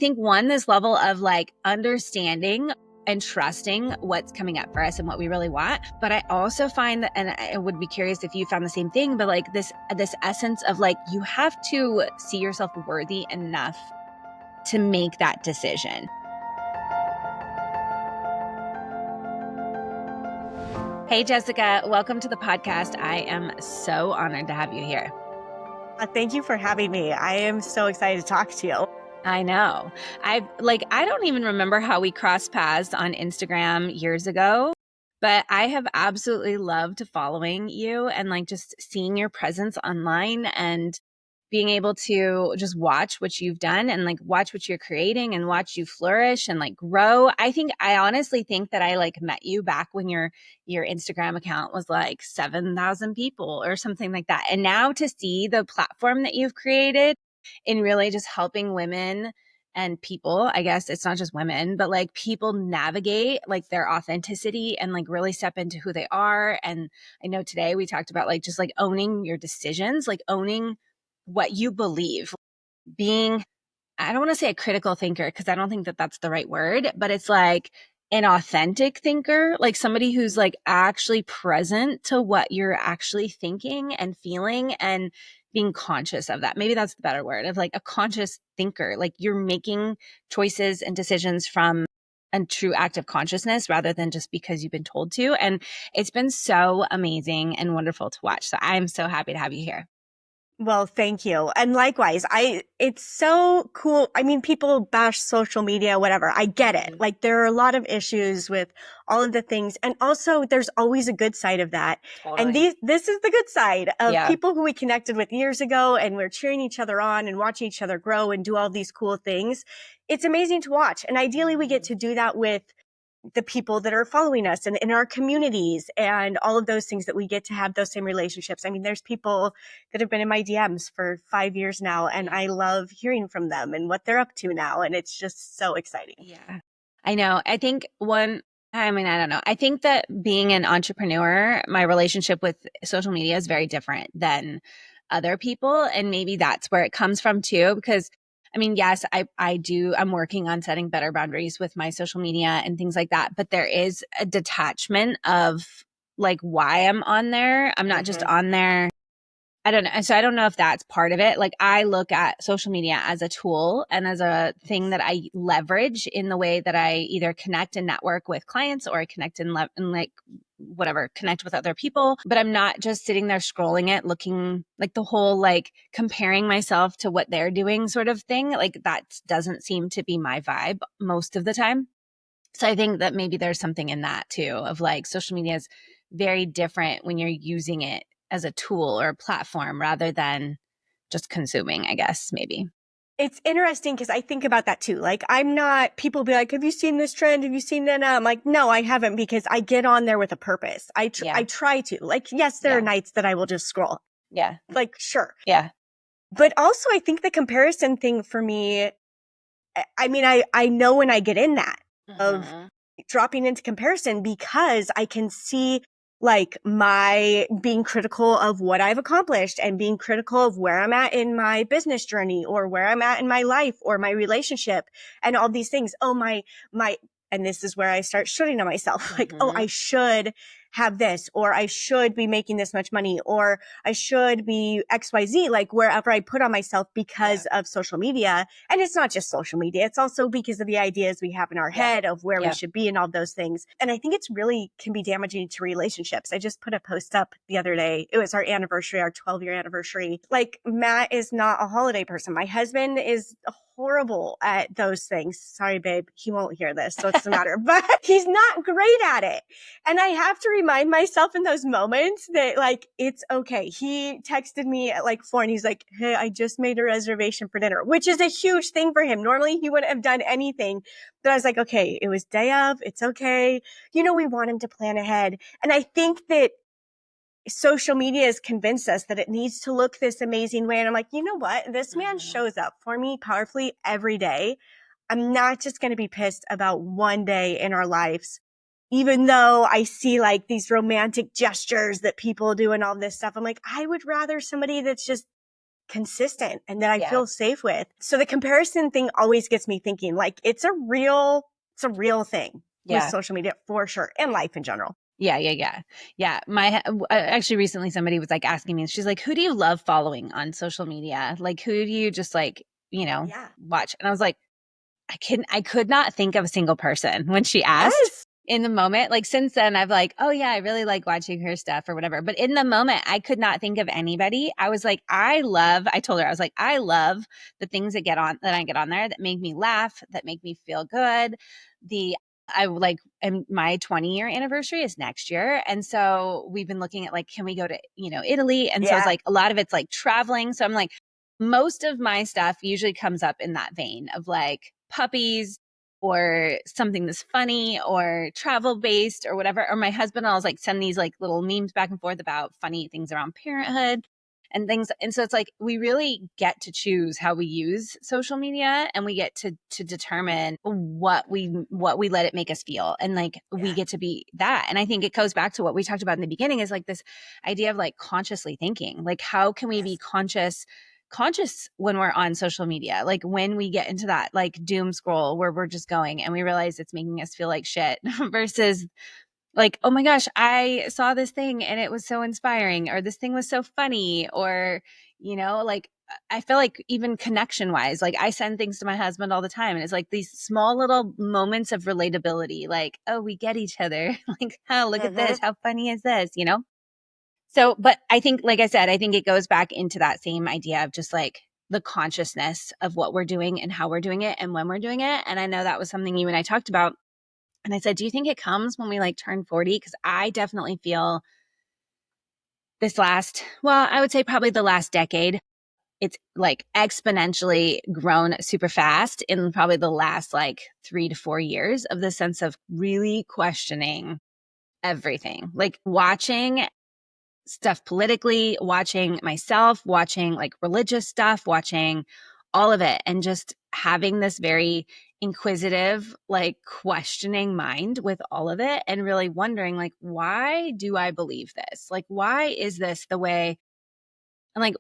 think this level of like understanding and trusting what's coming up for us and what we really want. But I also find that, and I would be curious if you found the same thing, but like this essence of like, you have to see yourself worthy enough to make that decision. Hey, Jessica, welcome to the podcast. I am so honored to have you here. Thank you for having me. I am so excited to talk to you. I know. I don't even remember how we crossed paths on Instagram years ago, but I have absolutely loved following you and like just seeing your presence online and being able to just watch what you've done and like watch what you're creating and watch you flourish and like grow. I honestly think that I like met you back when your Instagram account was like 7,000 people or something like that. And now to see the platform that you've created in really just helping women and people, I guess it's not just women, but like people navigate like their authenticity and like really step into who they are. And I know today we talked about like just like owning your decisions, like owning what you believe, being, I don't want to say a critical thinker because I don't think that that's the right word, but it's like an authentic thinker, like somebody who's like actually present to what you're actually thinking and feeling and being conscious of that. Maybe that's the better word, of like a conscious thinker. Like you're making choices and decisions from a true act of consciousness rather than just because you've been told to. And it's been so amazing and wonderful to watch. So I'm so happy to have you here. Well, thank you. And likewise, it's so cool. I mean, people bash social media, whatever. I get it. Like there are a lot of issues with all of the things. And also there's always a good side of that. Totally. And this is the good side of Yeah. people who we connected with years ago and we're cheering each other on and watching each other grow and do all these cool things. It's amazing to watch. And ideally we get to do that with the people that are following us and in our communities and all of those things, that we get to have those same relationships. I mean, there's people that have been in my DMs for 5 years now, and I love hearing from them and what they're up to now. And it's just so exciting. Yeah, I know. I think I don't know. I think that being an entrepreneur, my relationship with social media is very different than other people. And maybe that's where it comes from too, because I mean, yes, I'm working on setting better boundaries with my social media and things like that. But there is a detachment of like why I'm on there. I'm not just on there. I don't know. So I don't know if that's part of it. Like I look at social media as a tool and as a thing that I leverage in the way that I either connect and network with clients or I connect and like whatever, connect with other people. But I'm not just sitting there scrolling it, looking like the whole like comparing myself to what they're doing sort of thing. Like that doesn't seem to be my vibe most of the time. So I think that maybe there's something in that too, of like social media is very different when you're using it as a tool or a platform rather than just consuming, I guess, maybe. It's interesting because I think about that too. Like people be like, have you seen this trend? Have you seen that? I'm like, no, I haven't, because I get on there with a purpose. I try to. Like, yes, there are nights that I will just scroll. Yeah. Like, sure. Yeah. But also I think the comparison thing for me, I mean, I know when I get in that of dropping into comparison, because I can see like my being critical of what I've accomplished and being critical of where I'm at in my business journey or where I'm at in my life or my relationship and all these things. Oh, and this is where I start shooting on myself. Like, oh, I should have this, or I should be making this much money, or I should be XYZ, like wherever I put on myself because of social media. And it's not just social media. It's also because of the ideas we have in our head of where we should be and all those things. And I think it's really can be damaging to relationships. I just put a post up the other day. It was our anniversary, our 12-year anniversary. Like, Matt is not a holiday person. My husband is horrible at those things. Sorry, babe. He won't hear this, so it doesn't matter. But he's not great at it. And I have to remind myself in those moments that like, it's okay. He texted me at like 4 and he's like, hey, I just made a reservation for dinner, which is a huge thing for him. Normally he wouldn't have done anything. But I was like, okay, it was day of. It's okay. You know, we want him to plan ahead. And I think that social media has convinced us that it needs to look this amazing way. And I'm like, you know what? This man shows up for me powerfully every day. I'm not just going to be pissed about one day in our lives, even though I see like these romantic gestures that people do and all this stuff. I'm like, I would rather somebody that's just consistent and that I Yeah. feel safe with. So the comparison thing always gets me thinking, like, it's a real thing with Yeah. social media for sure, and life in general. Yeah, yeah, yeah. Yeah. Actually recently somebody was like asking me, she's like, who do you love following on social media? Like, who do you just like, Yeah. watch? And I was like, I could not think of a single person when she asked Yes. in the moment. Like since then I've like, oh yeah, I really like watching her stuff or whatever. But in the moment I could not think of anybody. I was like, I told her, I was like, I love the things that I get on there that make me laugh, that make me feel good. I like, and my 20-year anniversary is next year. And so we've been looking at like, can we go to, Italy? And so it's Yeah. like a lot of it's like traveling. So I'm like, most of my stuff usually comes up in that vein of like puppies or something that's funny or travel based or whatever. Or my husband and I'll like send these like little memes back and forth about funny things around parenthood and things. And so it's like we really get to choose how we use social media, and we get to determine what we let it make us feel. And like we Yeah. get to be that. And I think it goes back to what we talked about in the beginning, is like this idea of like consciously thinking. Like how can we be Yes. conscious when we're on social media, like when we get into that like doom scroll where we're just going and we realize it's making us feel like shit versus like, oh my gosh, I saw this thing and it was so inspiring, or this thing was so funny, or like I feel like even connection wise, like I send things to my husband all the time and it's like these small little moments of relatability, like, oh, we get each other. Like, oh, look at Mm-hmm. this, how funny is this. So, but I think, like I said, I think it goes back into that same idea of just like the consciousness of what we're doing and how we're doing it and when we're doing it. And I know that was something you and I talked about. And I said, do you think it comes when we like turn 40? Because I definitely feel I would say probably the last decade, it's like exponentially grown super fast in probably the last like 3 to 4 years, of the sense of really questioning everything, like watching stuff politically, watching myself, watching like religious stuff, watching all of it, and just having this very inquisitive, like questioning mind with all of it, and really wondering, like, why do I believe this? Like, why is this the way? And like,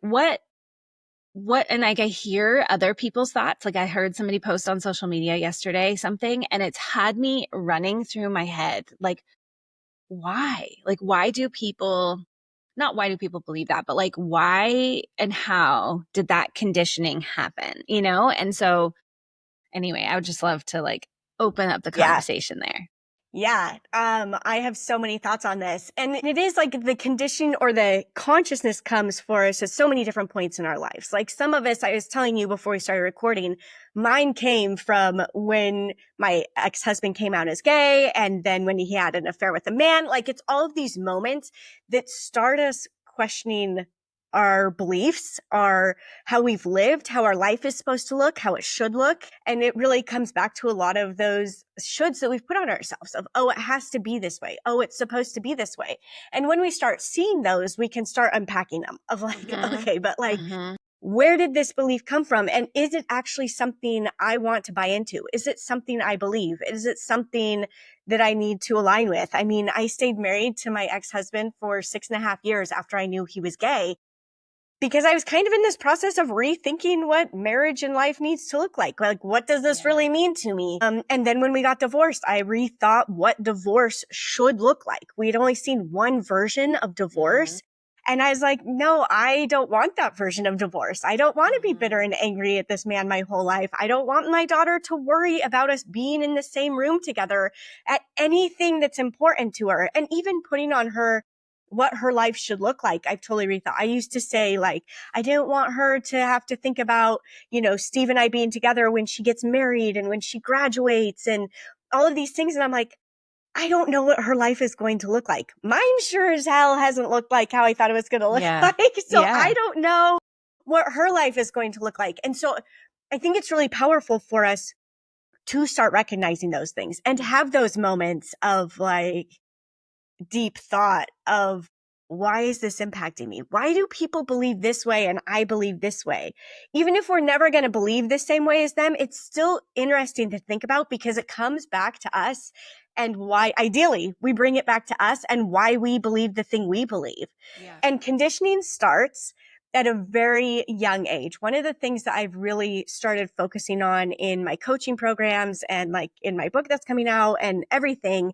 and like, I hear other people's thoughts. Like, I heard somebody post on social media yesterday something, and it's had me running through my head, like, why? Like, not why do people believe that, but like why and how did that conditioning happen, And so anyway, I would just love to like open up the Yeah. conversation there. Yeah. I have so many thoughts on this. And it is like the condition or the consciousness comes for us at so many different points in our lives. Like some of us, I was telling you before we started recording, mine came from when my ex-husband came out as gay, and then when he had an affair with a man. Like it's all of these moments that start us questioning our beliefs, our how we've lived, how our life is supposed to look, how it should look. And it really comes back to a lot of those shoulds that we've put on ourselves of, oh, it has to be this way. Oh, it's supposed to be this way. And when we start seeing those, we can start unpacking them of like, Mm-hmm. okay, but like, Mm-hmm. where did this belief come from? And is it actually something I want to buy into? Is it something I believe? Is it something that I need to align with? I mean, I stayed married to my ex-husband for 6.5 years after I knew he was gay, because I was kind of in this process of rethinking what marriage and life needs to look like. Like, what does this really mean to me? And then when we got divorced, I rethought what divorce should look like. We had only seen one version of divorce. Mm-hmm. And I was like, no, I don't want that version of divorce. I don't want to be bitter Mm-hmm. and angry at this man my whole life. I don't want my daughter to worry about us being in the same room together at anything that's important to her. And even putting on her what her life should look like, I've totally rethought. I used to say, like, I didn't want her to have to think about, Steve and I being together when she gets married and when she graduates and all of these things. And I'm like, I don't know what her life is going to look like. Mine sure as hell hasn't looked like how I thought it was going to look Yeah. like. So I Yeah. don't know what her life is going to look like. And so I think it's really powerful for us to start recognizing those things and to have those moments of like, deep thought of, why is this impacting me? Why do people believe this way and I believe this way? Even if we're never going to believe the same way as them, it's still interesting to think about because it comes back to us and why, ideally, we bring it back to us and why we believe the thing we believe. Yeah. And conditioning starts at a very young age. One of the things that I've really started focusing on in my coaching programs and like in my book that's coming out and everything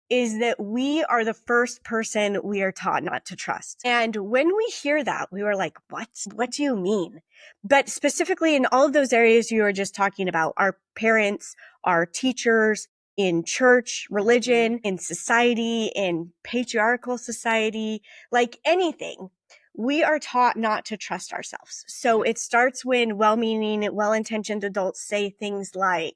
is that we are the first person we are taught not to trust. And when we hear that, we were like, what? What do you mean? But specifically in all of those areas you were just talking about, our parents, our teachers, in church, religion, in society, in patriarchal society, like anything, we are taught not to trust ourselves. So it starts when well-meaning, well-intentioned adults say things like,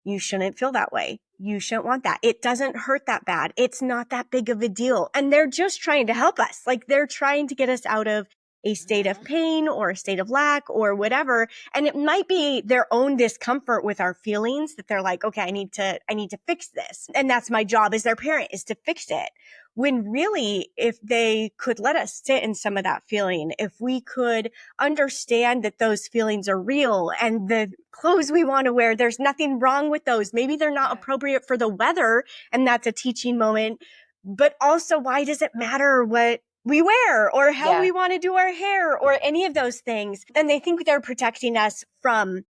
you shouldn't feel that way. You shouldn't want that. It doesn't hurt that bad. It's not that big of a deal. And they're just trying to help us. Like they're trying to get us out of a state of pain or a state of lack or whatever. And it might be their own discomfort with our feelings that they're like, okay, I need to fix this. And that's my job as their parent, is to fix it. When really, if they could let us sit in some of that feeling, if we could understand that those feelings are real and the clothes we want to wear, there's nothing wrong with those. Maybe they're not appropriate for the weather, and that's a teaching moment. But also, why does it matter what we wear or how we want to do our hair or any of those things? And they think they're protecting us from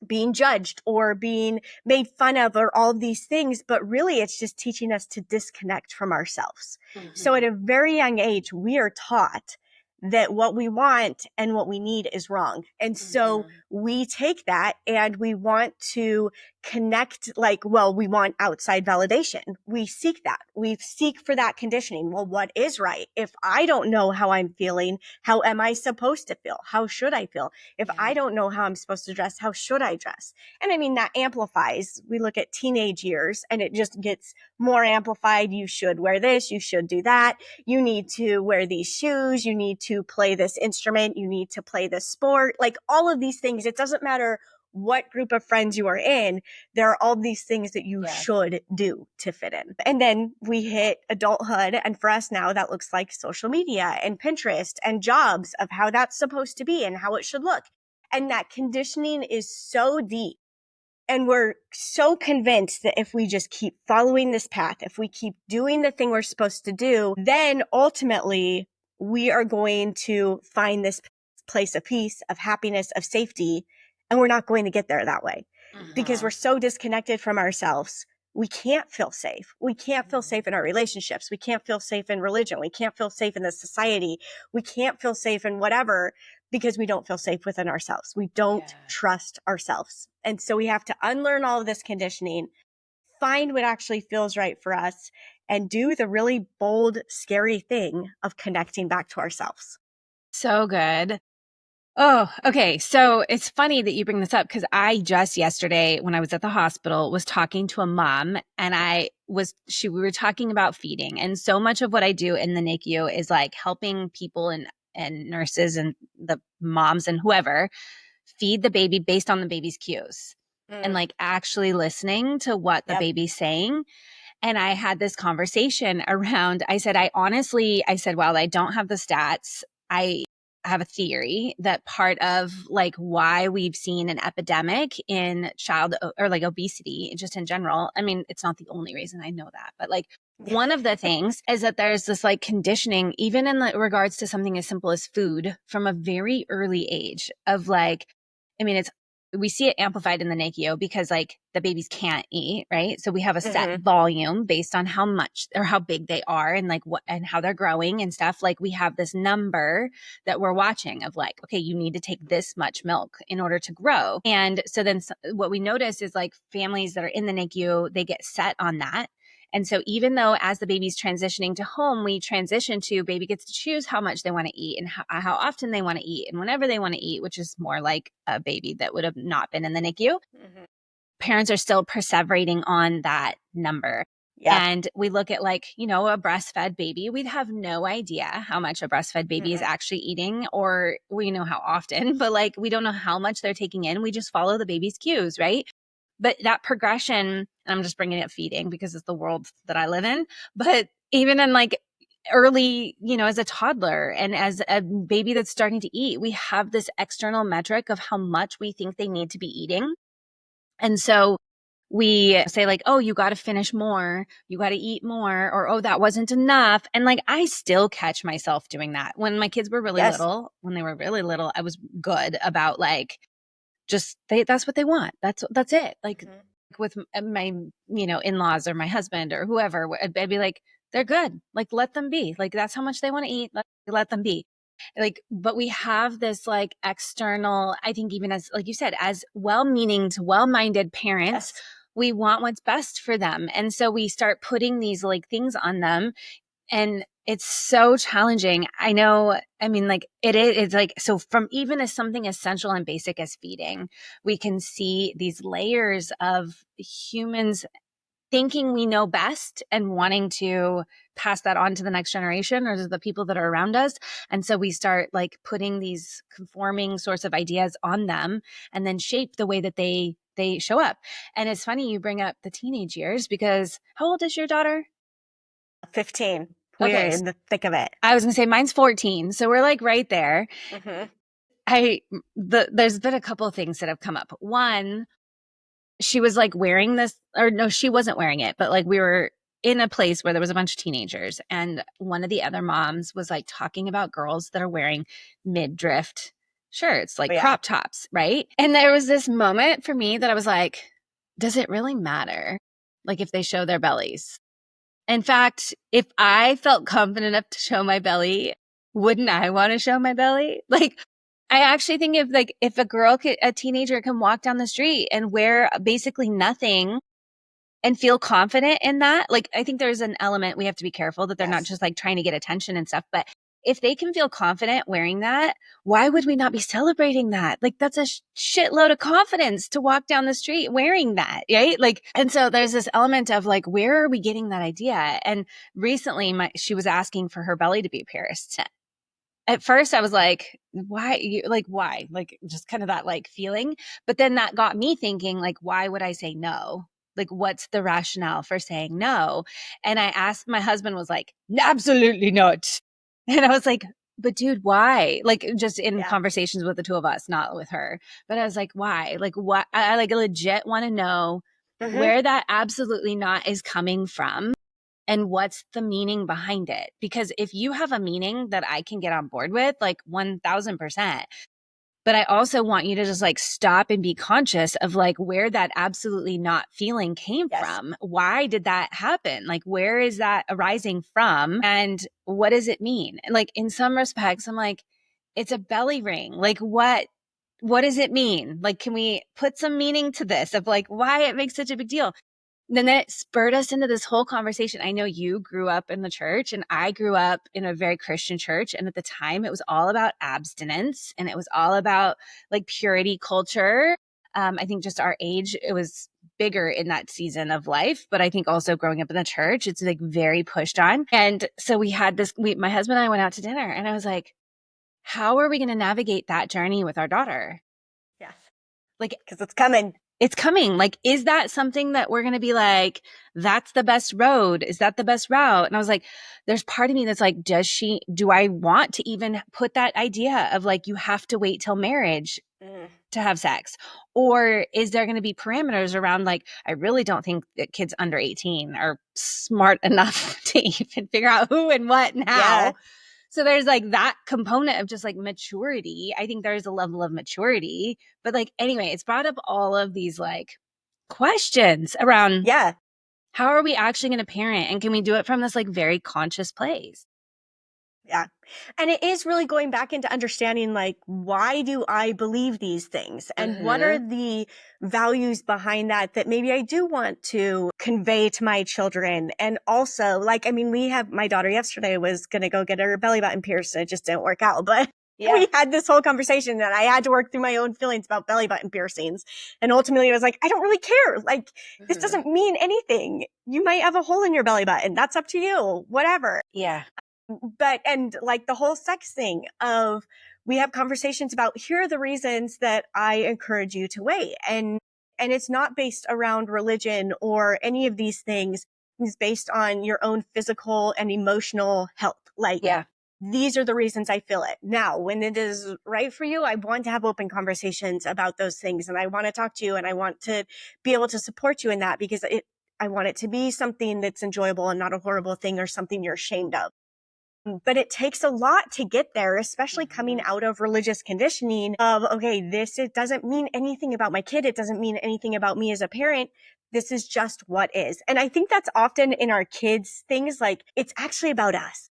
being judged or being made fun of or all of these things, but really it's just teaching us to disconnect from ourselves. So at a very young age, we are taught that what we want and what we need is wrong. And so we take that and we want to connect, like, well, we want outside validation. We seek that. We seek for that conditioning. Well, what is right? If I don't know how I'm feeling, how am I supposed to feel? How should I feel? If I don't know how I'm supposed to dress, how should I dress? And I mean, that amplifies. We look at teenage years and it just gets more amplified. You should wear this. You should do that. You need to wear these shoes. You need to play this instrument. You need to play this sport. Like all of these things. It doesn't matter what group of friends you are in, there are all these things that you should do to fit in. And then we hit adulthood. And for us now, that looks like social media and Pinterest and jobs of how that's supposed to be and how it should look. And that conditioning is so deep. And we're so convinced that if we just keep following this path, if we keep doing the thing we're supposed to do, then ultimately we are going to find this place of peace, of happiness, of safety. And we're not going to get there that way because we're so disconnected from ourselves. We can't feel safe. We can't feel safe in our relationships. We can't feel safe in religion. We can't feel safe in the society. We can't feel safe in whatever because we don't feel safe within ourselves. We don't trust ourselves. And so we have to unlearn all of this conditioning, find what actually feels right for us, and do the really bold, scary thing of connecting back to ourselves. So good. Oh, okay. So it's funny that you bring this up because I just yesterday, when I was at the hospital, was talking to a mom and we were talking about feeding. And so much of what I do in the NICU is like helping people and nurses and the moms and whoever feed the baby based on the baby's cues and like actually listening to what the baby's saying. And I had this conversation around, I said, well, I don't have the stats. I have a theory that part of like why we've seen an epidemic in child or like obesity just in general. I mean, it's not the only reason, I know that, but like one of the things is that there's this like conditioning, even in regards to something as simple as food from a very early age of like, I mean, we see it amplified in the NICU because like the babies can't eat, right? So we have a set volume based on how much or how big they are and like what and how they're growing and stuff. Like we have this number that we're watching of like, okay, you need to take this much milk in order to grow. And so then what we notice is like families that are in the NICU, they get set on that. And so even though as the baby's transitioning to home, we transition to baby gets to choose how much they want to eat and how often they want to eat and whenever they want to eat, which is more like a baby that would have not been in the NICU. Parents are still perseverating on that number. And we look at like, a breastfed baby, we'd have no idea how much a breastfed baby is actually eating, or we know how often, but like, we don't know how much they're taking in. We just follow the baby's cues, right? But that progression, and I'm just bringing it feeding because it's the world that I live in, but even in like early, as a toddler and as a baby that's starting to eat, we have this external metric of how much we think they need to be eating. And so we say like, oh, you got to finish more, you got to eat more, or oh, that wasn't enough. And like, I still catch myself doing that. When my kids were really Yes. little, when they were really little, I was good about like, just that's what they want. That's it. Like with my, in-laws or my husband or whoever, I'd be like, they're good. Like, let them be. Like, that's how much they want to eat. Let them be. Like, but we have this like external, I think even as, like you said, as well-meaning to well-minded parents, Yes. we want what's best for them. And so we start putting these like things on them, and it's so challenging. I know. I mean, like it's like, so from even as something as essential and basic as feeding, we can see these layers of humans thinking we know best and wanting to pass that on to the next generation or to the people that are around us. And so we start like putting these conforming sorts of ideas on them and then shape the way that they show up. And it's funny you bring up the teenage years, because how old is your daughter? 15. We're Okay, in the thick of it. I was gonna say mine's 14, so we're like right there. Mm-hmm. There's been a couple of things that have come up. One, she was like wearing this, or no, she wasn't wearing it, but like we were in a place where there was a bunch of teenagers, and one of the other moms was like talking about girls that are wearing midriff shirts, like Yeah. crop tops, right? And there was this moment for me that I was like, does it really matter? Like if they show their bellies? In fact, if I felt confident enough to show my belly, wouldn't I want to show my belly? Like, I actually think if a a teenager can walk down the street and wear basically nothing and feel confident in that, like, I think there's an element we have to be careful that they're not Yes. just like trying to get attention and stuff. But if they can feel confident wearing that, why would we not be celebrating that? Like, that's a shitload of confidence to walk down the street wearing that, right? Like, and so there's this element of like, where are we getting that idea? And recently, she was asking for her belly to be pierced. At first I was like, why? Like just kind of that like feeling. But then that got me thinking, like, why would I say no? Like, what's the rationale for saying no? And I asked, my husband was like, absolutely not. And I was like, but dude, why? Like just in Yeah. conversations with the two of us, not with her. But I was like, why? Like what? I like legit want to know Mm-hmm. where that absolutely not is coming from and what's the meaning behind it. Because if you have a meaning that I can get on board with, like 1000%, but I also want you to just like stop and be conscious of like where that absolutely not feeling came Yes. from. Why did that happen? Like, where is that arising from? And what does it mean? And like, in some respects, I'm like, it's a belly ring. Like, what does it mean? Like, can we put some meaning to this of like why it makes such a big deal? Then it spurred us into this whole conversation. I know you grew up in the church and I grew up in a very Christian church. And at the time, it was all about abstinence and it was all about like purity culture. I think just our age, it was bigger in that season of life. But I think also growing up in the church, it's like very pushed on. And so we had this, my husband and I went out to dinner and I was like, how are we going to navigate that journey with our daughter? Yes. Like, Because it's coming. it's coming. Like, is that something that we're going to be like, that's the best road? Is that the best route? And I was like, there's part of me that's like, do I want to even put that idea of like, you have to wait till marriage to have sex? Or is there going to be parameters around like, I really don't think that kids under 18 are smart enough to even figure out who and what and Yeah. how. So there's like that component of just like maturity. I think there's a level of maturity, but like anyway, it's brought up all of these like questions around Yeah. how are we actually going to parent, and can we do it from this like very conscious place? Yeah. And it is really going back into understanding, like, why do I believe these things? And what are the values behind that that maybe I do want to convey to my children? And also, like, I mean, we have my daughter yesterday was going to go get her belly button pierced and it just didn't work out. But Yeah. we had this whole conversation and I had to work through my own feelings about belly button piercings. And ultimately I was like, I don't really care. Like, this doesn't mean anything. You might have a hole in your belly button. That's up to you. Whatever. Yeah. But, and like the whole sex thing of, we have conversations about, here are the reasons that I encourage you to wait. And it's not based around religion or any of these things. It's based on your own physical and emotional health. Like, Yeah. these are the reasons I feel it. Now, when it is right for you, I want to have open conversations about those things. And I want to talk to you and I want to be able to support you in that because I want it to be something that's enjoyable and not a horrible thing or something you're ashamed of. But it takes a lot to get there, especially coming out of religious conditioning of, okay, it doesn't mean anything about my kid. It doesn't mean anything about me as a parent. This is just what is. And I think that's often in our kids things like it's actually about us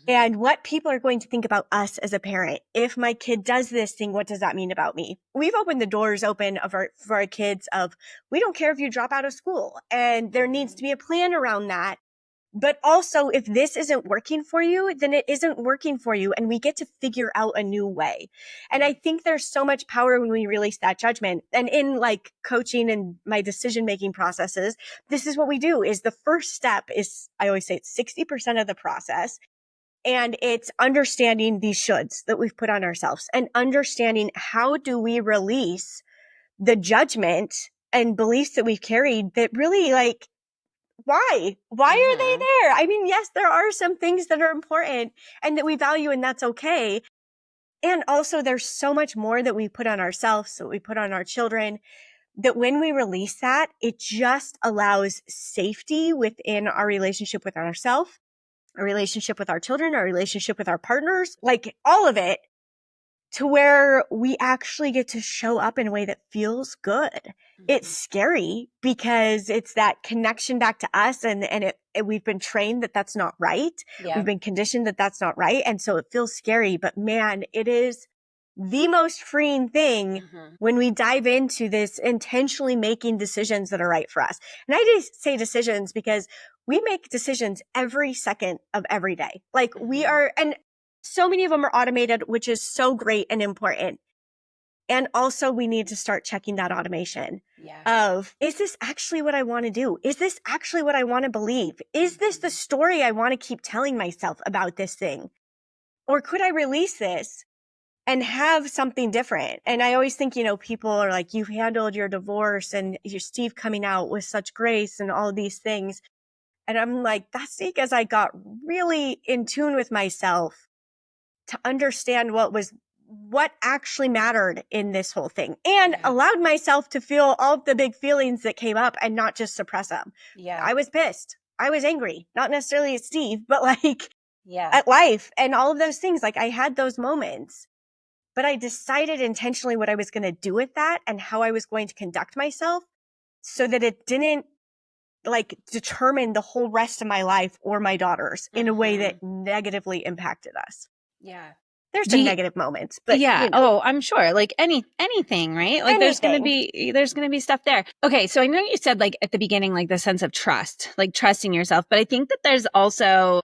and what people are going to think about us as a parent. If my kid does this thing, what does that mean about me? We've opened the doors open for our kids of, we don't care if you drop out of school, and there needs to be a plan around that. But also, if this isn't working for you, then it isn't working for you. And we get to figure out a new way. And I think there's so much power when we release that judgment. And in like coaching and my decision-making processes, this is what we do is the first step is, I always say it's 60% of the process. And it's understanding these shoulds that we've put on ourselves and understanding how do we release the judgment and beliefs that we've carried that really like, why are they there? I mean, yes, there are some things that are important and that we value, and that's okay. And also there's so much more that we put on ourselves, that we put on our children, that when we release that, it just allows safety within our relationship with ourselves, our relationship with our children, our relationship with our partners, like all of it, to where we actually get to show up in a way that feels good. It's scary because it's that connection back to us, and we've been trained that that's not right. Yeah. We've been conditioned that that's not right. And so it feels scary, but man, it is the most freeing thing when we dive into this intentionally making decisions that are right for us. And I just say decisions because we make decisions every second of every day. Like we are, and so many of them are automated, which is so great and important. And also we need to start checking that automation of, is this actually what I want to do? Is this actually what I want to believe? Is this the story I want to keep telling myself about this thing? Or could I release this and have something different? And I always think, people are like, you've handled your divorce and your Steve coming out with such grace and all of these things. And I'm like, that's because I got really in tune with myself to understand what actually mattered in this whole thing, and allowed myself to feel all of the big feelings that came up and not just suppress them. Yeah. I was pissed. I was angry, not necessarily at Steve, but like at life and all of those things. Like I had those moments, but I decided intentionally what I was going to do with that and how I was going to conduct myself so that it didn't like determine the whole rest of my life or my daughter's in a way that negatively impacted us. Yeah. There's some negative moments, but Oh, I'm sure. Like anything, right? Like there's gonna be stuff there. Okay, so I know you said like at the beginning, like the sense of trust, like trusting yourself, but I think that there's also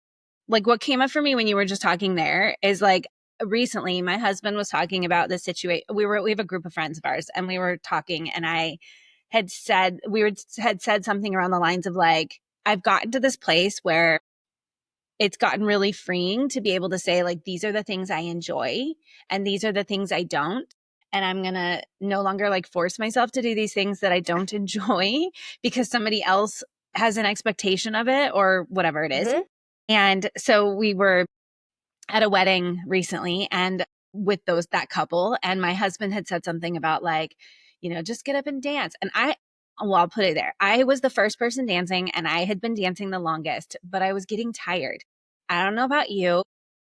like what came up for me when you were just talking there is like recently my husband was talking about this situation. We have a group of friends of ours and we were talking, and I had said had said something around the lines of like, I've gotten to this place where it's gotten really freeing to be able to say like, these are the things I enjoy and these are the things I don't. And I'm going to no longer like force myself to do these things that I don't enjoy because somebody else has an expectation of it or whatever it is. And so we were at a wedding recently and with that couple, and my husband had said something about like, just get up and dance. And I'll put it there. I was the first person dancing and I had been dancing the longest, but I was getting tired. I don't know about you.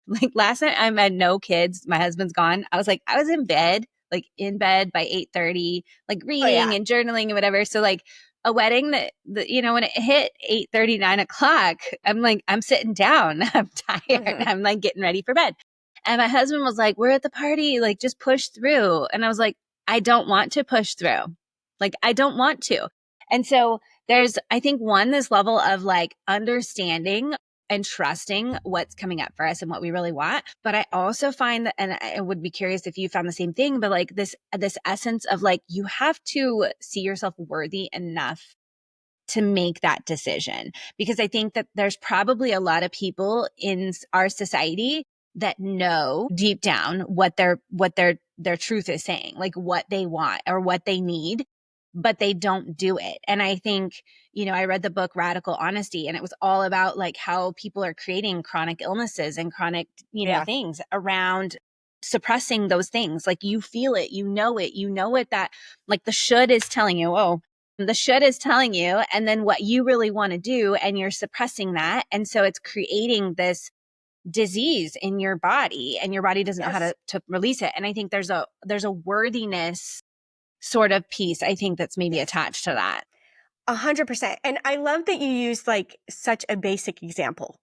Like last night I had no kids. My husband's gone. I was in bed, like in bed by 8:30, like reading and journaling and whatever. So like a wedding that when it hit 8:30, 9:00, I'm sitting down. I'm tired. I'm like getting ready for bed. And my husband was like, we're at the party, like just push through. And I was like, I don't want to push through. Like, I don't want to. And so there's, I think this level of like understanding and trusting what's coming up for us and what we really want. But I also find that, and I would be curious if you found the same thing, but like this essence of like, you have to see yourself worthy enough to make that decision. Because I think that there's probably a lot of people in our society that know deep down what their truth is saying, like what they want or what they need, but they don't do it. And I think, I read the book Radical Honesty, and it was all about like how people are creating chronic illnesses and chronic, Yeah. things around suppressing those things. Like you feel it, that like the should is telling you, oh, the should is telling you, and then what you really want to do, and you're suppressing that. And so it's creating this disease in your body, and your body doesn't know how Yes. to release it. And I think there's a worthiness sort of piece, I think, that's maybe attached to that. 100%. And I love that you used like such a basic example.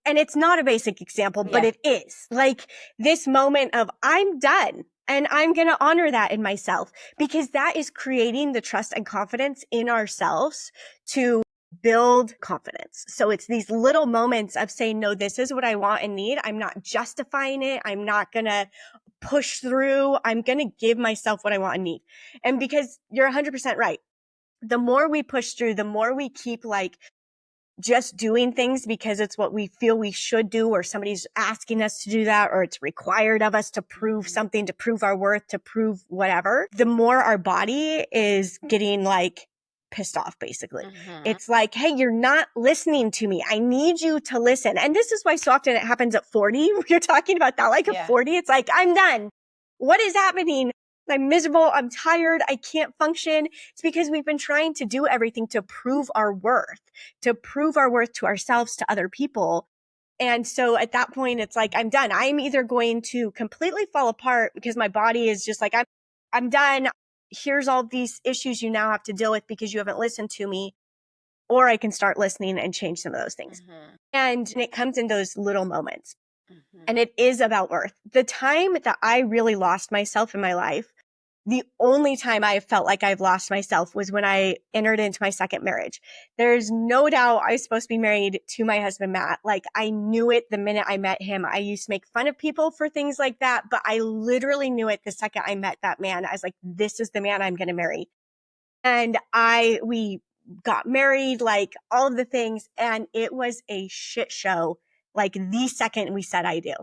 And it's not a basic example, but Yeah. it is like this moment of I'm done. And I'm going to honor that in myself, because that is creating the trust and confidence in ourselves to build confidence. So it's these little moments of saying, no, this is what I want and need. I'm not justifying it. I'm not going to push through. I'm going to give myself what I want and need. And because you're 100% right. The more we push through, the more we keep like just doing things because it's what we feel we should do, or somebody's asking us to do that, or it's required of us to prove something, to prove our worth, to prove whatever, the more our body is getting like pissed off, basically. It's like, hey, you're not listening to me. I need you to listen. And this is why so often it happens at 40. You're talking about that, like at 40, it's like, I'm done. What is happening? I'm miserable. I'm tired. I can't function. It's because we've been trying to do everything to prove our worth to ourselves, to other people. And so at that point, it's like, I'm done. I'm either going to completely fall apart because my body is just like, I'm done. Here's all these issues you now have to deal with because you haven't listened to me. Or I can start listening and change some of those things. And it comes in those little moments. And it is about worth. The time that I really lost myself in my life, the only time I felt like I've lost myself was when I entered into my second marriage. There's no doubt I was supposed to be married to my husband, Matt. Like I knew it the minute I met him. I used to make fun of people for things like that, but I literally knew it the second I met that man. I was like, this is the man I'm going to marry. And we got married, like all of the things. And it was a shit show. Like the second we said I do.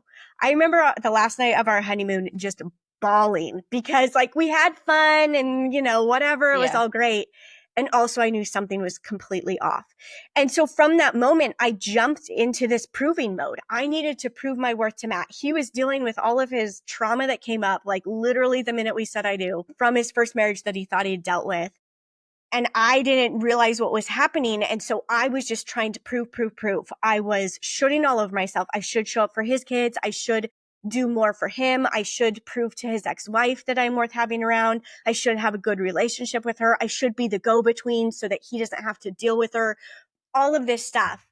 I remember the last night of our honeymoon just bawling because like we had fun and, whatever, it was all great. And also I knew something was completely off. And so from that moment, I jumped into this proving mode. I needed to prove my worth to Matt. He was dealing with all of his trauma that came up, like literally the minute we said I do, from his first marriage that he thought he had dealt with. And I didn't realize what was happening. And so I was just trying to prove. I was shooting all over myself. I should show up for his kids. I should do more for him. I should prove to his ex-wife that I'm worth having around. I should have a good relationship with her. I should be the go-between so that he doesn't have to deal with her. All of this stuff.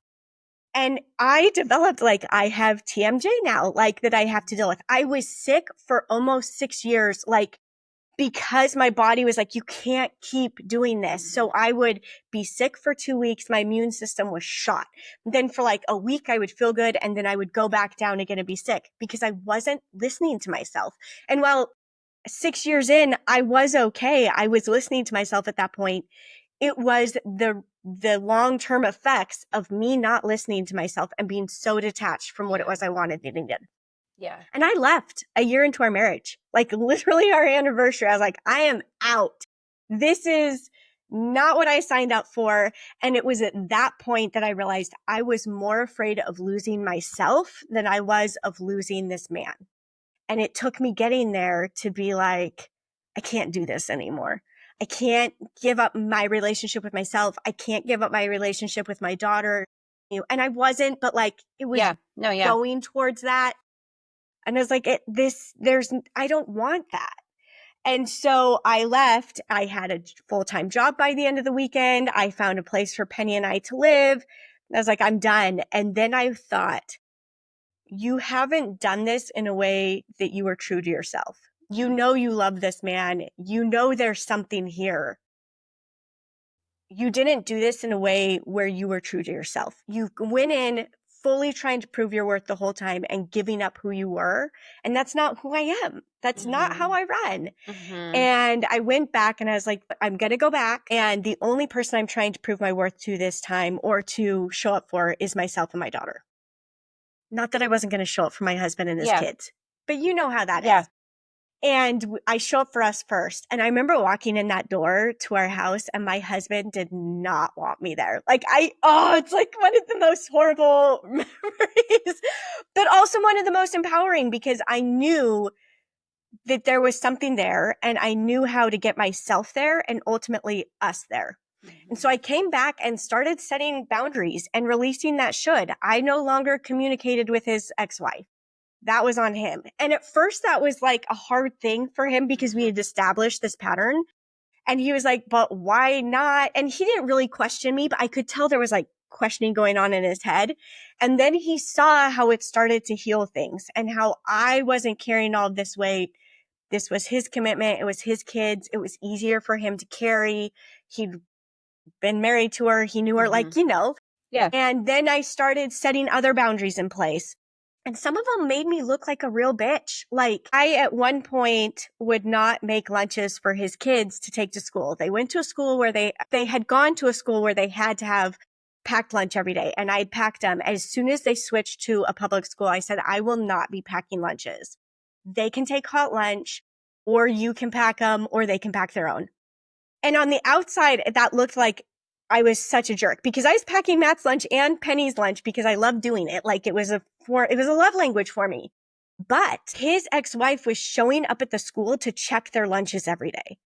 And I developed like, I have TMJ now, like that I have to deal with. I was sick for almost 6 years, like because my body was like, you can't keep doing this. So I would be sick for 2 weeks. My immune system was shot. Then for like a week, I would feel good. And then I would go back down again and be sick because I wasn't listening to myself. And while 6 years in, I was okay. I was listening to myself at that point. It was the long-term effects of me not listening to myself and being so detached from what it was I wanted and needed. Yeah. And I left a year into our marriage, like literally our anniversary. I was like, I am out. This is not what I signed up for. And it was at that point that I realized I was more afraid of losing myself than I was of losing this man. And it took me getting there to be like, I can't do this anymore. I can't give up my relationship with myself. I can't give up my relationship with my daughter. And I wasn't, but like it was going towards that. And I was like, I don't want that. And so I left. I had a full-time job by the end of the weekend. I found a place for Penny and I to live. I was like, I'm done. And then I thought, you haven't done this in a way that you are true to yourself. You know, you love this man. You know, there's something here. You didn't do this in a way where you were true to yourself. You went in fully trying to prove your worth the whole time and giving up who you were. And that's not who I am. That's not how I run. And I went back and I was like, I'm going to go back. And the only person I'm trying to prove my worth to this time or to show up for is myself and my daughter. Not that I wasn't going to show up for my husband and his kids, but you know how that is. And I show up for us first. And I remember walking in that door to our house, and my husband did not want me there. Like, it's like one of the most horrible memories, but also one of the most empowering, because I knew that there was something there, and I knew how to get myself there and ultimately us there. And so I came back and started setting boundaries and releasing that should. I no longer communicated with his ex-wife. That was on him. And at first that was like a hard thing for him because we had established this pattern. And he was like, but why not? And he didn't really question me, but I could tell there was like questioning going on in his head. And then he saw how it started to heal things and how I wasn't carrying all this weight. This was his commitment. It was his kids. It was easier for him to carry. He'd been married to her. He knew her, Yeah. And then I started setting other boundaries in place. And some of them made me look like a real bitch. Like, I, at one point, would not make lunches for his kids to take to school. They went to a school where they had gone to a school where they had to have packed lunch every day. And I'd packed them. As soon as they switched to a public school, I said, I will not be packing lunches. They can take hot lunch, or you can pack them, or they can pack their own. And on the outside, that looked like I was such a jerk because I was packing Matt's lunch and Penny's lunch because I loved doing it. Like, it was a love language for me. But his ex-wife was showing up at the school to check their lunches every day.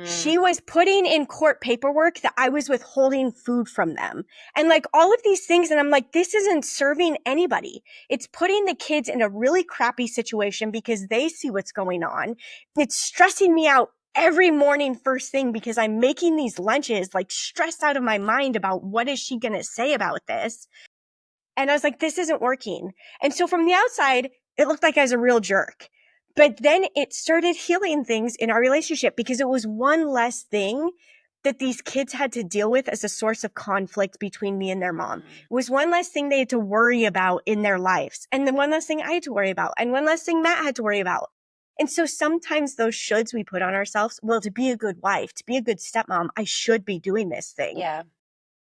She was putting in court paperwork that I was withholding food from them. And like all of these things. And I'm like, this isn't serving anybody. It's putting the kids in a really crappy situation because they see what's going on. It's stressing me out every morning first thing because I'm making these lunches, like, stressed out of my mind about what is she going to say about this. And I was like, this isn't working. And so from the outside, it looked like I was a real jerk. But then it started healing things in our relationship because it was one less thing that these kids had to deal with as a source of conflict between me and their mom. It was one less thing they had to worry about in their lives. And then one less thing I had to worry about. And one less thing Matt had to worry about. And so sometimes those shoulds we put on ourselves, well, to be a good wife, to be a good stepmom, I should be doing this thing. Yeah.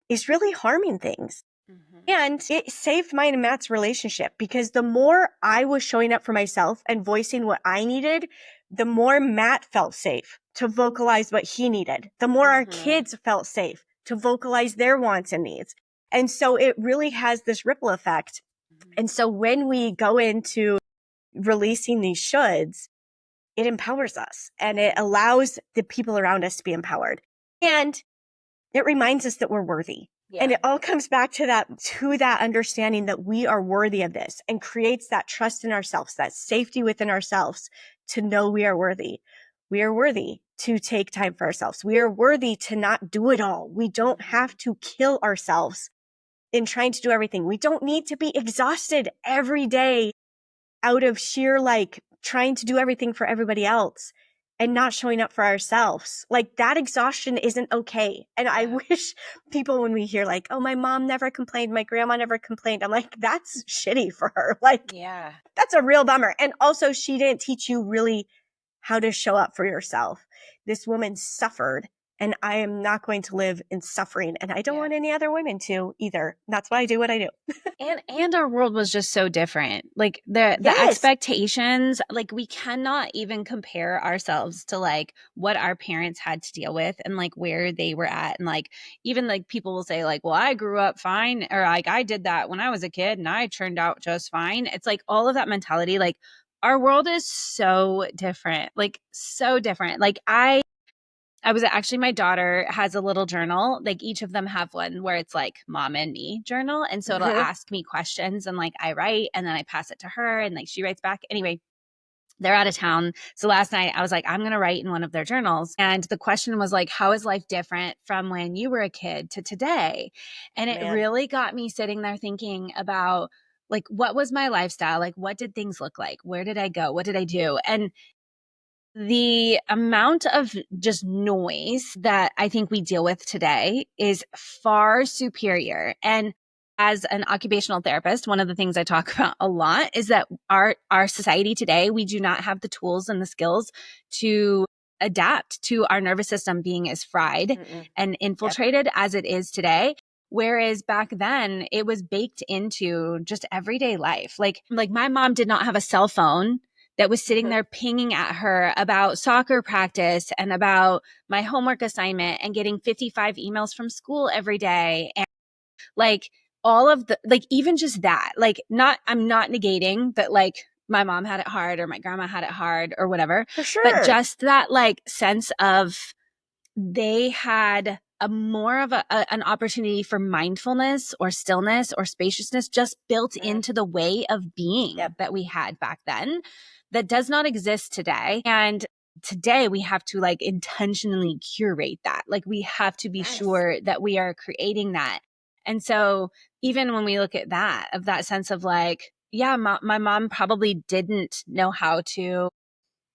Is really harming things. And it saved mine and Matt's relationship because the more I was showing up for myself and voicing what I needed, the more Matt felt safe to vocalize what he needed. The more our kids felt safe to vocalize their wants and needs. And so it really has this ripple effect. And so when we go into releasing these shoulds, it empowers us and it allows the people around us to be empowered. And it reminds us that we're worthy. Yeah. And it all comes back to that understanding that we are worthy of this and creates that trust in ourselves, that safety within ourselves to know we are worthy. We are worthy to take time for ourselves. We are worthy to not do it all. We don't have to kill ourselves in trying to do everything. We don't need to be exhausted every day out of sheer, like, trying to do everything for everybody else and not showing up for ourselves. Like, that exhaustion isn't okay. And I wish people, when we hear like, oh, my mom never complained, my grandma never complained, I'm like, that's shitty for her. Like, that's a real bummer. And also, she didn't teach you really how to show up for yourself. This woman suffered, and I am not going to live in suffering. And I don't want any other women to either. That's why I do what I do. And our world was just so different. Like the expectations, like, we cannot even compare ourselves to like what our parents had to deal with and like where they were at. And like, even like people will say like, well, I grew up fine, or like I did that when I was a kid and I turned out just fine. It's like all of that mentality, like our world is so different, like so different. Like I was actually, my daughter has a little journal. Like each of them have one where it's like mom and me journal. And so it'll ask me questions and like I write and then I pass it to her and like she writes back. Anyway, they're out of town. So last night I was like, I'm going to write in one of their journals. And the question was like, how is life different from when you were a kid to today? And it really got me sitting there thinking about like, what was my lifestyle? Like, what did things look like? Where did I go? What did I do? And the amount of just noise that I think we deal with today is far superior. And as an occupational therapist, one of the things I talk about a lot is that our society today, we do not have the tools and the skills to adapt to our nervous system being as fried and infiltrated as it is today. Whereas back then it was baked into just everyday life. Like my mom did not have a cell phone that was sitting Mhm. there pinging at her about soccer practice and about my homework assignment and getting 55 emails from school every day. And like all of the, like, even just that, like, not, I'm not negating that, like, my mom had it hard or my grandma had it hard or whatever, For but sure. just that like sense of they had a more of an opportunity for mindfulness or stillness or spaciousness just built Mm. into the way of being Yep. that we had back then that does not exist today. And today we have to like intentionally curate that. Like we have to be Yes. sure that we are creating that. And so even when we look at that, of that sense of like, yeah, my mom probably didn't know how to,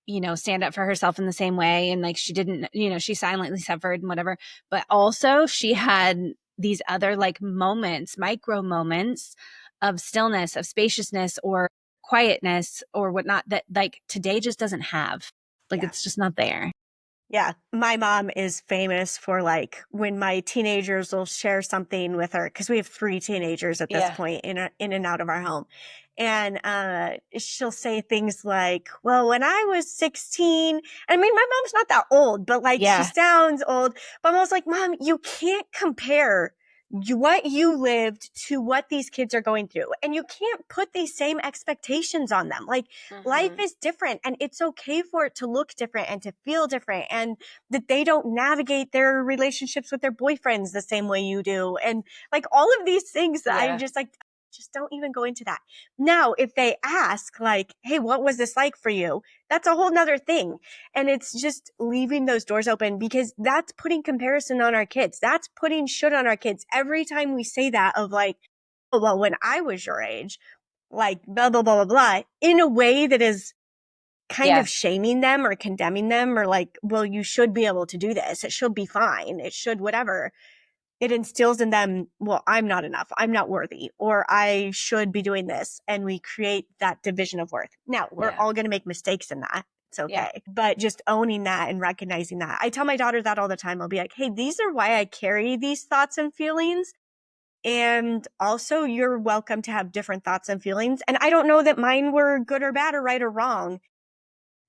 you know, stand up for herself in the same way. And like, she didn't, you know, she silently suffered and whatever, but also she had these other like moments, micro moments of stillness, of spaciousness or quietness or whatnot that like today just doesn't have. Like, Yeah. it's just not there. Yeah, my mom is famous for like when my teenagers will share something with her because we have 3 teenagers at this Yeah. point in and out of our home. And she'll say things like, well, when I was 16, I mean, my mom's not that old, but like she Yeah. sounds old. But I was like, Mom, you can't compare what you lived to what these kids are going through. And you can't put these same expectations on them. Like life Mm-hmm. is different and it's okay for it to look different and to feel different and that they don't navigate their relationships with their boyfriends the same way you do. And like all of these things that I'm Yeah. just like, just don't even go into that. Now, if they ask like, hey, what was this like for you? That's a whole nother thing. And it's just leaving those doors open because that's putting comparison on our kids. That's putting shit on our kids. Every time we say that of like, oh, well, when I was your age, like blah, blah, blah, blah, blah, in a way that is kind Yeah. of shaming them or condemning them or like, well, you should be able to do this. It should be fine. It should whatever. It instills in them, well, I'm not enough. I'm not worthy, or I should be doing this. And we create that division of worth. Now, we're Yeah. all going to make mistakes in that. It's Yeah. okay. But just owning that and recognizing that. I tell my daughter that all the time. I'll be like, hey, these are why I carry these thoughts and feelings. And also, you're welcome to have different thoughts and feelings. And I don't know that mine were good or bad or right or wrong.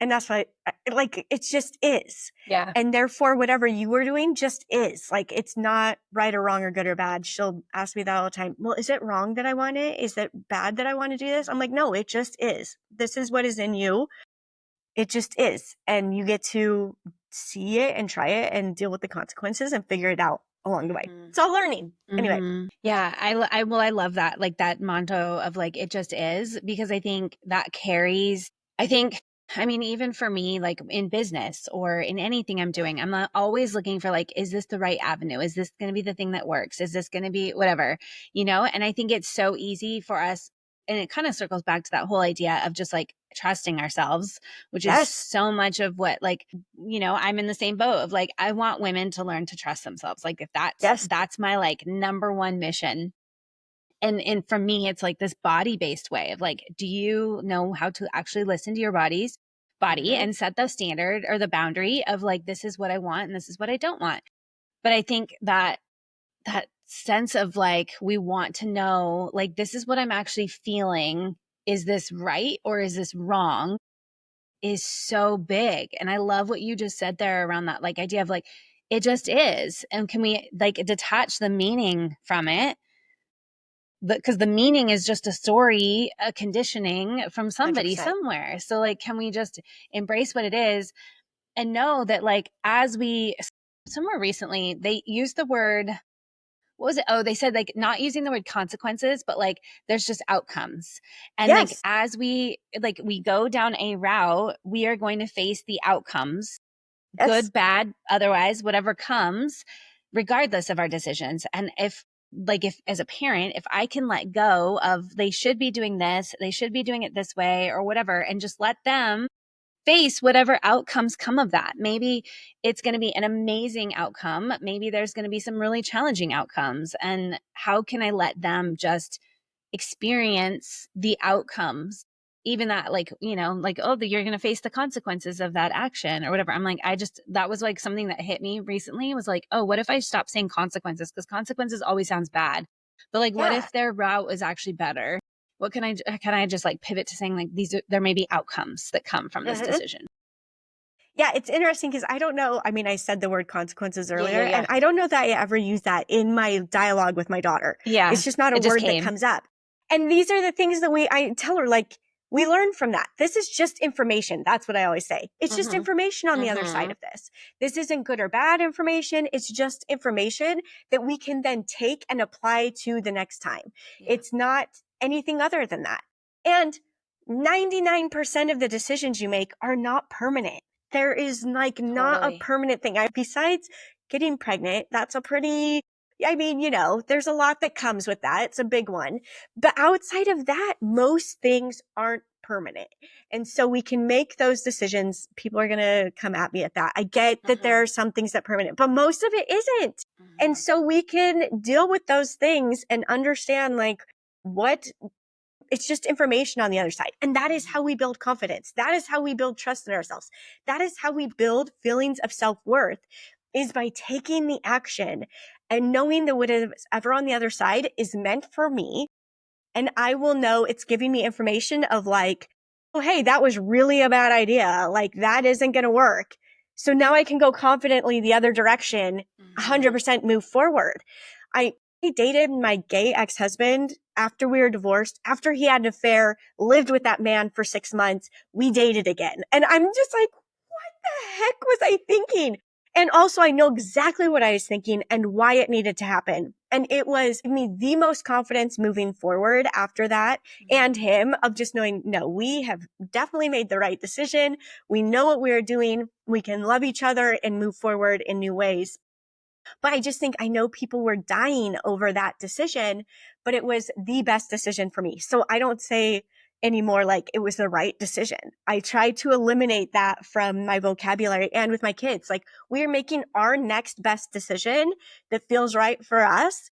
And that's why, like, it just is. Yeah. And therefore, whatever you were doing just is. Like, it's not right or wrong or good or bad. She'll ask me that all the time. Well, is it wrong that I want it? Is it bad that I want to do this? I'm like, no, it just is. This is what is in you. It just is. And you get to see it and try it and deal with the consequences and figure it out along the way. Mm-hmm. It's all learning. Anyway, Mm-hmm. Yeah, I love that, like that motto of like it just is, because I think that carries. I think, I mean, even for me, like in business or in anything I'm doing, I'm not always looking for like, is this the right avenue? Is this going to be the thing that works? Is this going to be whatever, you know? And I think it's so easy for us, and it kind of circles back to that whole idea of just like trusting ourselves, which is yes, so much of what, like, you know, I'm in the same boat of like, I want women to learn to trust themselves. Like if yes, that's my like number one mission. And for me, it's like this body based way of like, do you know how to actually listen to your body mm-hmm. and set the standard or the boundary of like, this is what I want and this is what I don't want. But I think that that sense of like, we want to know, like, this is what I'm actually feeling. Is this right or is this wrong? Is so big. And I love what you just said there around that like idea of like, it just is. And can we like detach the meaning from it? Because the meaning is just a story, a conditioning from somebody 100%. somewhere. So like, can we just embrace what it is and know that like, as we, somewhere recently, they used the word, what was it? Oh, they said like not using the word consequences, but like there's just outcomes. And like Yes, as we go down a route, we are going to face the outcomes, yes, good, bad, otherwise, whatever comes, regardless of our decisions. And if like if as a parent, if I can let go of they should be doing this, they should be doing it this way or whatever, and just let them face whatever outcomes come of that. Maybe it's going to be an amazing outcome. Maybe there's going to be some really challenging outcomes. And how can I let them just experience the outcomes? Even that, like, you know, like, oh, you're going to face the consequences of that action or whatever. I'm like, that was like something that hit me recently was like, oh, what if I stop saying consequences? Because consequences always sounds bad. But like, what yeah. if their route is actually better? What can I just like pivot to saying like there may be outcomes that come from this Mhm. decision? Yeah, it's interesting because I don't know. I mean, I said the word consequences Yeah, yeah, earlier, yeah. and I don't know that I ever use that in my dialogue with my daughter. Yeah. It's just not a It just word that came. comes up. And these are the things that I tell her, like, we learn from that. This is just information. That's what I always say. It's just Mm-hmm. information on the other side Mm-hmm. of this. This isn't good or bad information. It's just information that we can then take and apply to the next time. Yeah. It's not anything other than that. And 99% of the decisions you make are not permanent. There is like not a Totally. permanent thing. Besides getting pregnant, that's a pretty, I mean, there's a lot that comes with that. It's a big one. But outside of that, most things aren't permanent. And so we can make those decisions. People are going to come at me at that. I get that there Mm-hmm. are some things that are permanent, but most of it isn't. And Mm-hmm. so we can deal with those things and understand like what it's just information on the other side. And that is Mm-hmm. how we build confidence. That is how we build trust in ourselves. That is how we build feelings of self-worth, is by taking the action and knowing that whatever on the other side is meant for me. And I will know it's giving me information of like, oh, hey, that was really a bad idea. Like that isn't going to work. So now I can go confidently the other direction, Mm-hmm. 100% move forward. I dated my gay ex-husband after we were divorced, after he had an affair, lived with that man for 6 months. We dated again. And I'm just like, what the heck was I thinking? And also I know exactly what I was thinking and why it needed to happen. And it was me the most confidence moving forward after that, and Mm-hmm. him, of just knowing, no, we have definitely made the right decision. We know what we're doing. We can love each other and move forward in new ways. But I just think I know people were dying over that decision, but it was the best decision for me. So I don't say anymore like it was the right decision. I try to eliminate that from my vocabulary and with my kids. Like we are making our next best decision that feels right for us,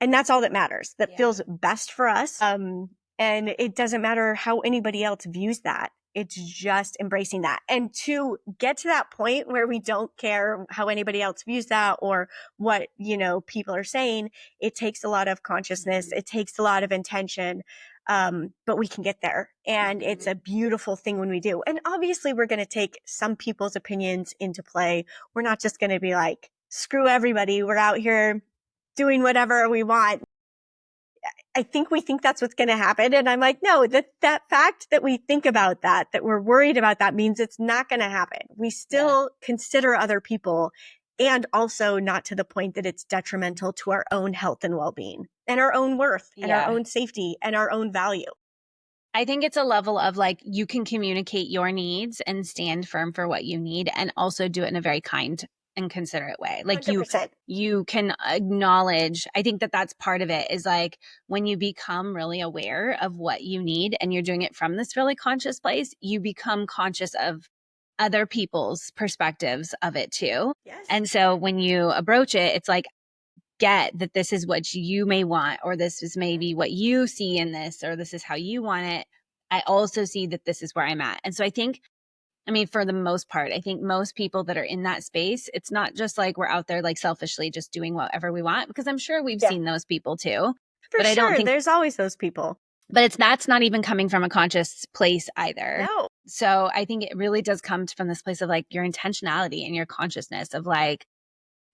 and that's all that matters. That Yeah. feels best for us. And it doesn't matter how anybody else views that. It's just embracing that. And to get to that point where we don't care how anybody else views that or what, people are saying, it takes a lot of consciousness. Mm-hmm. It takes a lot of intention. But we can get there. And Mm-hmm. it's a beautiful thing when we do. And obviously we're going to take some people's opinions into play. We're not just going to be like, screw everybody. We're out here doing whatever we want. I think we think that's what's going to happen. And I'm like, no, that fact that we think about that we're worried about that means it's not going to happen. We Yeah. still consider other people, and also not to the point that it's detrimental to our own health and well-being and our own worth and our Yeah. own safety and our own value. I think it's a level of like you can communicate your needs and stand firm for what you need and also do it in a very kind and considerate way. Like 100%. you can acknowledge, I think that that's part of it is like when you become really aware of what you need and you're doing it from this really conscious place, you become conscious of other people's perspectives of it too. Yes. And so when you approach it, it's like get that this is what you may want, or this is maybe what you see in this, or this is how you want it. I also see that this is where I'm at. And so I think, I mean, for the most part, I think most people that are in that space, it's not just like we're out there like selfishly just doing whatever we want, because I'm sure we've Yeah, seen those people too. for But I don't sure. think, There's always those people. but that's not even coming from a conscious place either. No. So I think it really does come from this place of like your intentionality and your consciousness of like,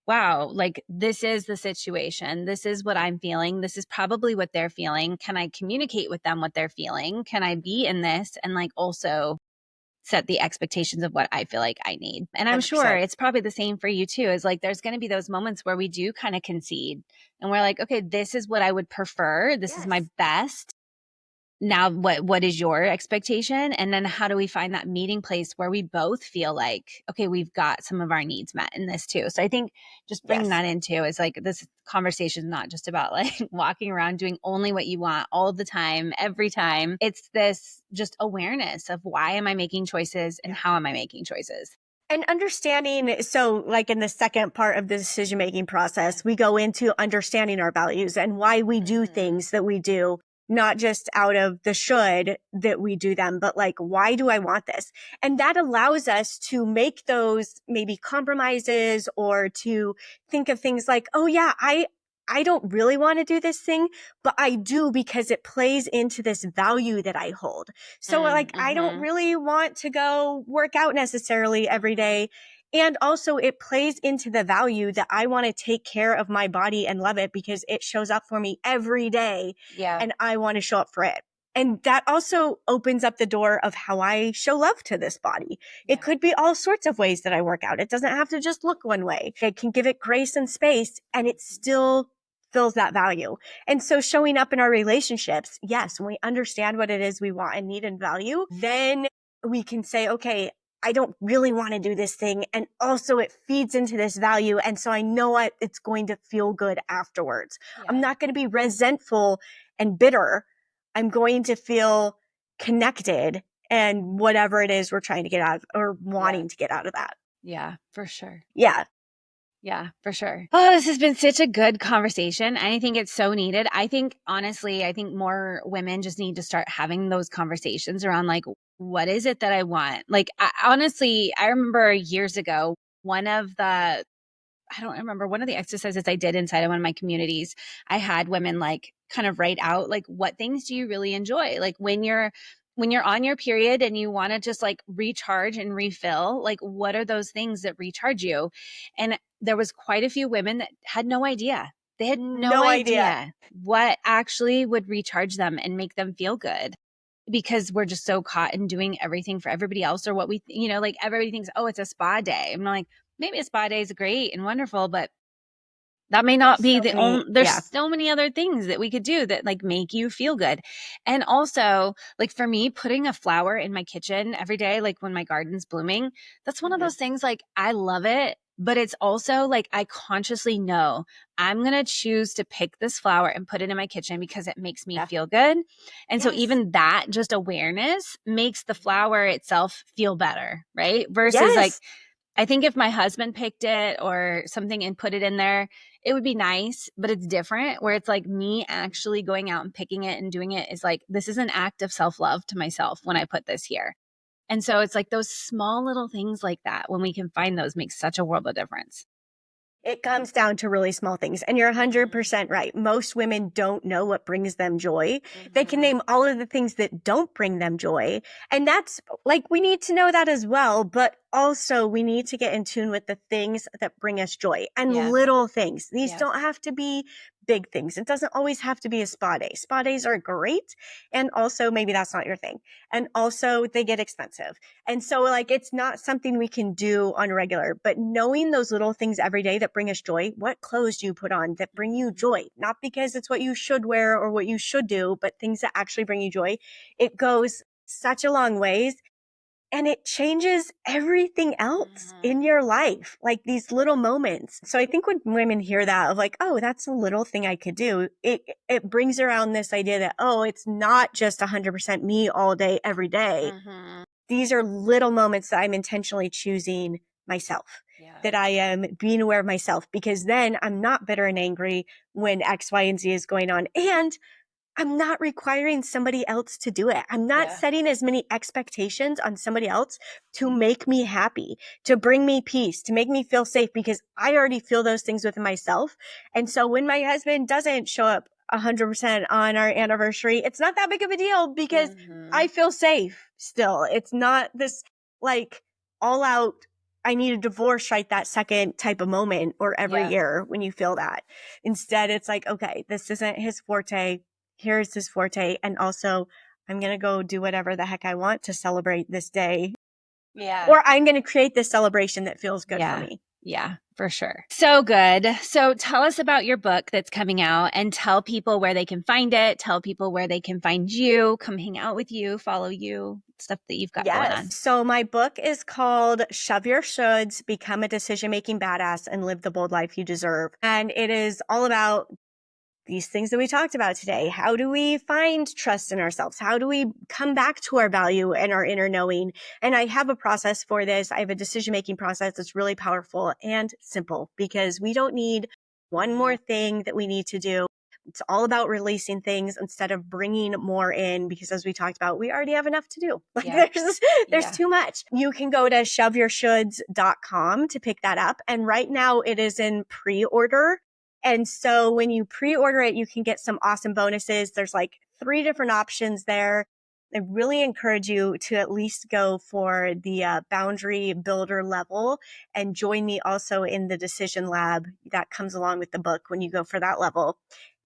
wow, like this is the situation. This is what I'm feeling. This is probably what they're feeling. Can I communicate with them what they're feeling? Can I be in this and like also set the expectations of what I feel like I need? And I'm sure 100%. it's probably the same for you too. Is like there's going to be those moments where we do kind of concede and we're like, okay, this is what I would prefer. This is my Yes. best. Now what is your expectation, and then how do we find that meeting place where we both feel like okay, we've got some of our needs met in this too. So I think just bringing Yes. that into is like this conversation is not just about like walking around doing only what you want all the time every time. It's this just awareness of why am I making choices and Yeah. how am I making choices. And understanding, so like in the second part of the decision making process, we go into understanding our values and why we do Mm-hmm. things that we do, not just out of the should that we do them, but like, why do I want this? And that allows us to make those maybe compromises or to think of things like, oh yeah, I don't really want to do this thing, but I do because it plays into this value that I hold. So like, I don't really want to go work out necessarily every day. And also it plays into the value that I want to take care of my body and love it because it shows up for me every day. Yeah. And I want to show up for it. And that also opens up the door of how I show love to this body. It could be all sorts of ways that I work out. It doesn't have to just look one way. I can give it grace and space, and it still fills that value. And so showing up in our relationships, yes, when we understand what it is we want and need and value, then we can say, okay, I don't really want to do this thing. And also it feeds into this value. And so I know it's going to feel good afterwards. I'm not going to be resentful and bitter. I'm going to feel connected and whatever it is we're trying to get out of or wanting to get out of that. Yeah, for sure. Yeah. Yeah, for sure. Oh, this has been such a good conversation. I think it's so needed. I think, honestly, I think more women just need to start having those conversations around like, what is it that I want? Like, honestly, I remember years ago, I don't remember one of the exercises I did inside of one of my communities. I had women like kind of write out like, what things do you really enjoy? Like when you're on your period and you want to just like recharge and refill, like what are those things that recharge you? And there was quite a few women that had no idea. They had no idea what actually would recharge them and make them feel good because we're just so caught in doing everything for everybody else or what we, like everybody thinks, oh, it's a spa day. I'm like, maybe a spa day is great and wonderful, but that may not be the only, there's so many other things that we could do that like make you feel good. And also like for me, putting a flower in my kitchen every day, like when my garden's blooming, that's one of those things like I love it, but it's also like I consciously know I'm going to choose to pick this flower and put it in my kitchen because it makes me feel good. And so even that just awareness makes the flower itself feel better, right? Versus like, I think if my husband picked it or something and put it in there, it would be nice, but it's different where it's like me actually going out and picking it and doing it is like, this is an act of self-love to myself when I put this here. And so it's like those small little things like that, when we can find those, makes such a world of difference. It comes down to really small things. And you're 100% right. Most women don't know what brings them joy. They can name all of the things that don't bring them joy. And that's like, we need to know that as well. But also we need to get in tune with the things that bring us joy and little things. These don't have to be big things. It doesn't always have to be a spa day. Spa days are great. And also maybe that's not your thing. And also they get expensive. And so like, it's not something we can do on a regular, but knowing those little things every day that bring us joy. What clothes do you put on that bring you joy? Not because it's what you should wear or what you should do, but things that actually bring you joy. It goes such a long ways. And it changes everything else in your life, like these little moments. So I think when women hear that of like, oh, that's a little thing I could do, it brings around this idea that, oh, it's not just 100% me all day, every day. These are little moments that I'm intentionally choosing myself, that I am being aware of myself, because then I'm not bitter and angry when X, Y, and Z is going on. And I'm not requiring somebody else to do it. I'm not setting as many expectations on somebody else to make me happy, to bring me peace, to make me feel safe, because I already feel those things within myself. And so when my husband doesn't show up 100% on our anniversary, it's not that big of a deal because I feel safe still. It's not this like all out, I need a divorce right that second type of moment or every year when you feel that. Instead, it's like, okay, this isn't his forte. Here's his forte. And also, I'm going to go do whatever the heck I want to celebrate this day. Or I'm going to create this celebration that feels good for me. Yeah, for sure. So good. So tell us about your book that's coming out and tell people where they can find it. Tell people where they can find you, come hang out with you, follow you, stuff that you've got going on. So my book is called Shove Your Shoulds, Become a Decision-Making Badass and Live the Bold Life You Deserve. And it is all about these things that we talked about today. How do we find trust in ourselves? How do we come back to our value and our inner knowing? And I have a process for this. I have a decision-making process that's really powerful and simple, because we don't need one more thing that we need to do. It's all about releasing things instead of bringing more in, because as we talked about, we already have enough to do. Like there's too much. You can go to shoveyourshoulds.com to pick that up. And right now it is in pre-order. And so when you pre-order it, you can get some awesome bonuses. There's like 3 different options there. I really encourage you to at least go for the boundary builder level and join me also in the decision lab that comes along with the book when you go for that level,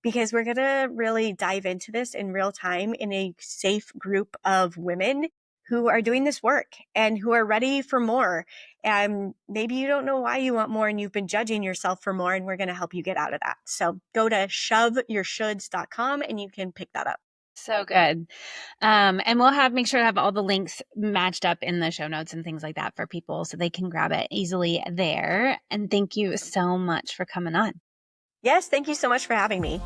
because we're going to really dive into this in real time in a safe group of women who are doing this work and who are ready for more. And maybe you don't know why you want more and you've been judging yourself for more, and we're going to help you get out of that. So go to shoveyourshoulds.com and you can pick that up. So good. And we'll make sure to have all the links matched up in the show notes and things like that for people so they can grab it easily there. And thank you so much for coming on. Yes, thank you so much for having me.